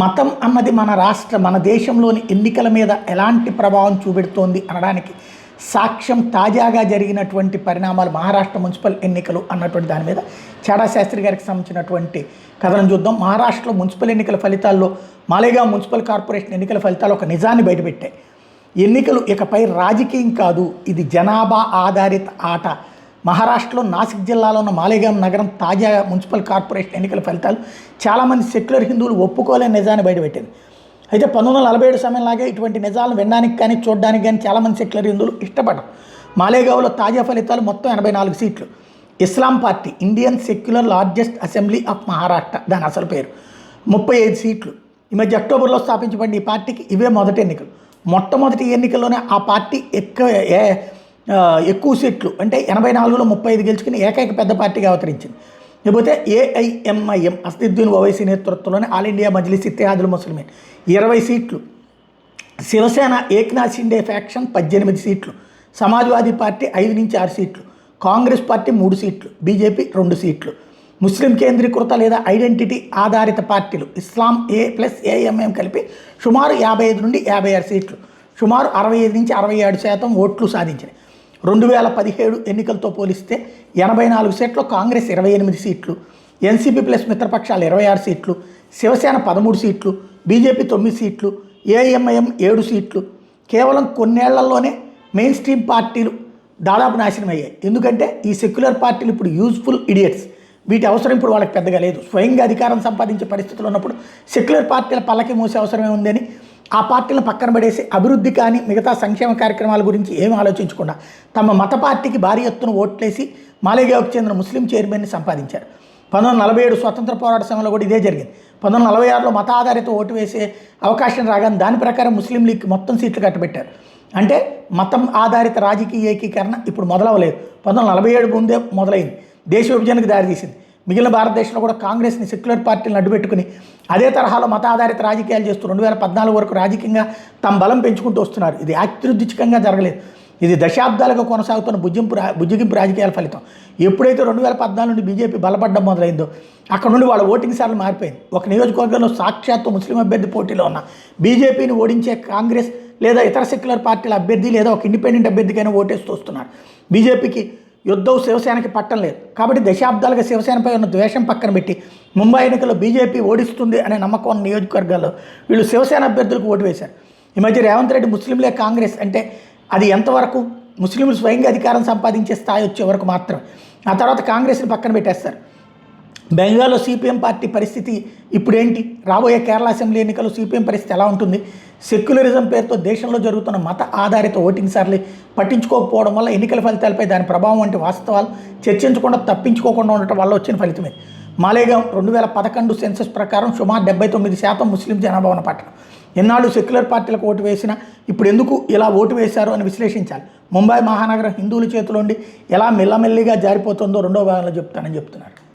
మతం అన్నది మన దేశంలోని ఎన్నికల మీద ఎలాంటి ప్రభావం చూపెడుతోంది అనడానికి సాక్ష్యం తాజాగా జరిగినటువంటి పరిణామాలు మహారాష్ట్ర మున్సిపల్ ఎన్నికలు అన్నటువంటి దాని మీద చాడా శాస్త్రి గారికి సంబంధించినటువంటి కథనం చూద్దాం. మహారాష్ట్రలో మున్సిపల్ ఎన్నికల ఫలితాల్లో మాలేగావ్ మున్సిపల్ కార్పొరేషన్ ఎన్నికల ఫలితాలు ఒక నిజాన్ని బయటపెట్టాయి. ఎన్నికలు ఇకపై రాజకీయం కాదు, ఇది జనాభా ఆధారిత ఆట. మహారాష్ట్రలో నాసిక్ జిల్లాలో ఉన్న మాలేగావ్ నగరం తాజా మున్సిపల్ కార్పొరేషన్ ఎన్నికల ఫలితాలు చాలామంది సెక్యులర్ హిందువులు ఒప్పుకోలేని నిజాన్ని బయటపెట్టింది. అయితే 1947 సమయంలాగే ఇటువంటి నిజాలను వినడానికి కానీ చూడడానికి కానీ చాలామంది సెక్యులర్ హిందువులు ఇష్టపడరు. మాలేగావ్లో తాజా ఫలితాలు మొత్తం 84 సీట్లు. Islam party Indian secular largest assembly of Maharashtra, దాని అసలు పేరు, 35 సీట్లు. ఈ మధ్య అక్టోబర్లో స్థాపించబడిన ఈ పార్టీకి ఇవే మొదటి ఎన్నికలు. మొట్టమొదటి ఎన్నికల్లోనే ఆ పార్టీ ఎక్కువ సీట్లు అంటే 84లో 35 గెలుచుకుని ఏకైక పెద్ద పార్టీగా అవతరించింది. లేకపోతే ఏఐఎంఐఎం అసదుద్దీన్ ఓవైసీ నేతృత్వంలోని ఆల్ ఇండియా మజ్లిస్ ఇత్తెహాదుల్ ముస్లిమీన్ 20 సీట్లు. శివసేన ఏక్నాథ్ షిండే ఫ్యాక్షన్ 18 సీట్లు. సమాజ్వాదీ పార్టీ 5 నుంచి 6 సీట్లు. కాంగ్రెస్ పార్టీ 3 సీట్లు. బీజేపీ 2 సీట్లు. ముస్లిం కేంద్రీకృత లేదా ఐడెంటిటీ ఆధారిత పార్టీలు ఇస్లాం ఏ+ఏఎంఎం కలిపి సుమారు 55 నుండి 56 సీట్లు, సుమారు 65 నుంచి 67% ఓట్లు సాధించాయి. 2017 ఎన్నికలతో పోలిస్తే 84 సీట్లు, కాంగ్రెస్ 28 సీట్లు, ఎన్సీపీ ప్లస్ మిత్రపక్షాలు 26 సీట్లు, శివసేన 13 సీట్లు, బీజేపీ 9 సీట్లు, ఏఐఎంఐఎం 7 సీట్లు. కేవలం కొన్నేళ్లలోనే మెయిన్ స్ట్రీమ్ పార్టీలు దాదాపు నాశనం అయ్యాయి. ఎందుకంటే ఈ సెక్యులర్ పార్టీలు ఇప్పుడు యూజ్ఫుల్ ఇడియట్స్, వీటి అవసరం ఇప్పుడు వాళ్ళకి పెద్దగా లేదు. స్వయంగా అధికారం సంపాదించే పరిస్థితులు ఉన్నప్పుడు సెక్యులర్ పార్టీల పల్లకి మోసే అవసరమే ఉందని ఆ పార్టీలను పక్కన పడేసి అభివృద్ధి కానీ మిగతా సంక్షేమ కార్యక్రమాల గురించి ఏమీ ఆలోచించకుండా తమ మత పార్టీకి భారీ ఎత్తున ఓట్లేసి మాలేగావ్కి చెందిన ముస్లిం చైర్మన్ని సంపాదించారు. 1947 స్వతంత్ర పోరాట సమయంలో కూడా ఇదే జరిగింది. 1946లో మత ఆధారిత ఓటు వేసే అవకాశం రాగానే దాని ప్రకారం ముస్లిం లీగ్కి మొత్తం సీట్లు కట్టబెట్టారు. అంటే మతం ఆధారిత రాజకీయ ఏకీకరణ ఇప్పుడు మొదలవలేదు, 1947 ముందే మొదలైంది. దేశ విభజనకు దారితీసింది. మిగిలిన భారతదేశంలో కూడా కాంగ్రెస్ని సెక్యులర్ పార్టీలను అడ్డుపెట్టుకుని అదే తరహాలో మత ఆధారిత రాజకీయాలు చేస్తూ 2014 వరకు రాజకీయంగా తమ బలం పెంచుకుంటూ వస్తున్నారు. ఇది యాదృచ్ఛికంగా జరగలేదు, ఇది దశాబ్దాలుగా కొనసాగుతున్న బుజ్జిగింపు రాజకీయాల ఫలితం. ఎప్పుడైతే 2014 నుండి బీజేపీ బలపడ్డం మొదలైందో అక్కడ నుండి వాళ్ళ ఓటింగ్ సార్లు మారిపోయింది. ఒక నియోజకవర్గంలో సాక్షాత్తు ముస్లిం అభ్యర్థి పోటీలో ఉన్న బీజేపీని ఓడించే కాంగ్రెస్ లేదా ఇతర సెక్యులర్ పార్టీల అభ్యర్థి లేదా ఒక ఇండిపెండెంట్ అభ్యర్థికైనా ఓటేస్తూ వస్తున్నారు. బీజేపీకి యుద్ధం శివసేనకి పట్టం లేదు. కాబట్టి దశాబ్దాలుగా శివసేనపై ఉన్న ద్వేషం పక్కన పెట్టి ముంబై ఎన్నికల్లో బీజేపీ ఓడిస్తుంది అనే నమ్మకం ఉన్న నియోజకవర్గాల్లో వీళ్ళు శివసేన అభ్యర్థులకు ఓటు వేశారు. ఈ మధ్య రేవంత్ రెడ్డి ముస్లింలే కాంగ్రెస్ అంటే అది ఎంతవరకు ముస్లింలు స్వయంగా అధికారం సంపాదించే స్థాయి వచ్చే వరకు మాత్రమే. ఆ తర్వాత కాంగ్రెస్ని పక్కన పెట్టేస్తారు. బెంగాల్లో సిపిఎం పార్టీ పరిస్థితి ఇప్పుడు ఏంటి? రాబోయే కేరళ అసెంబ్లీ ఎన్నికల్లో సిపిఎం పరిస్థితి ఎలా ఉంటుంది? సెక్యులరిజం పేరుతో దేశంలో జరుగుతున్న మత ఆధారిత ఓటింగ్ సార్లు పట్టించుకోకపోవడం వల్ల ఎన్నికల ఫలితాలపై దాని ప్రభావం వంటి వాస్తవాలు చర్చించకుండా తప్పించుకోకుండా ఉండటం వల్ల వచ్చిన ఫలితమే. మాలేగావ్ 2011 సెన్సస్ ప్రకారం సుమారు 79% ముస్లిం జనాభా ఉన్న పట్టణం. ఎన్నాళ్ళు సెక్యులర్ పార్టీలకు ఓటు వేసినా ఇప్పుడు ఎందుకు ఇలా ఓటు వేశారు అని విశ్లేషించాలి. ముంబై మహానగరం హిందువుల చేతిలో ఉండి ఎలా మెల్లమెల్లిగా జారిపోతుందో రెండో భాగంలో చెప్తానని చెప్తున్నారు.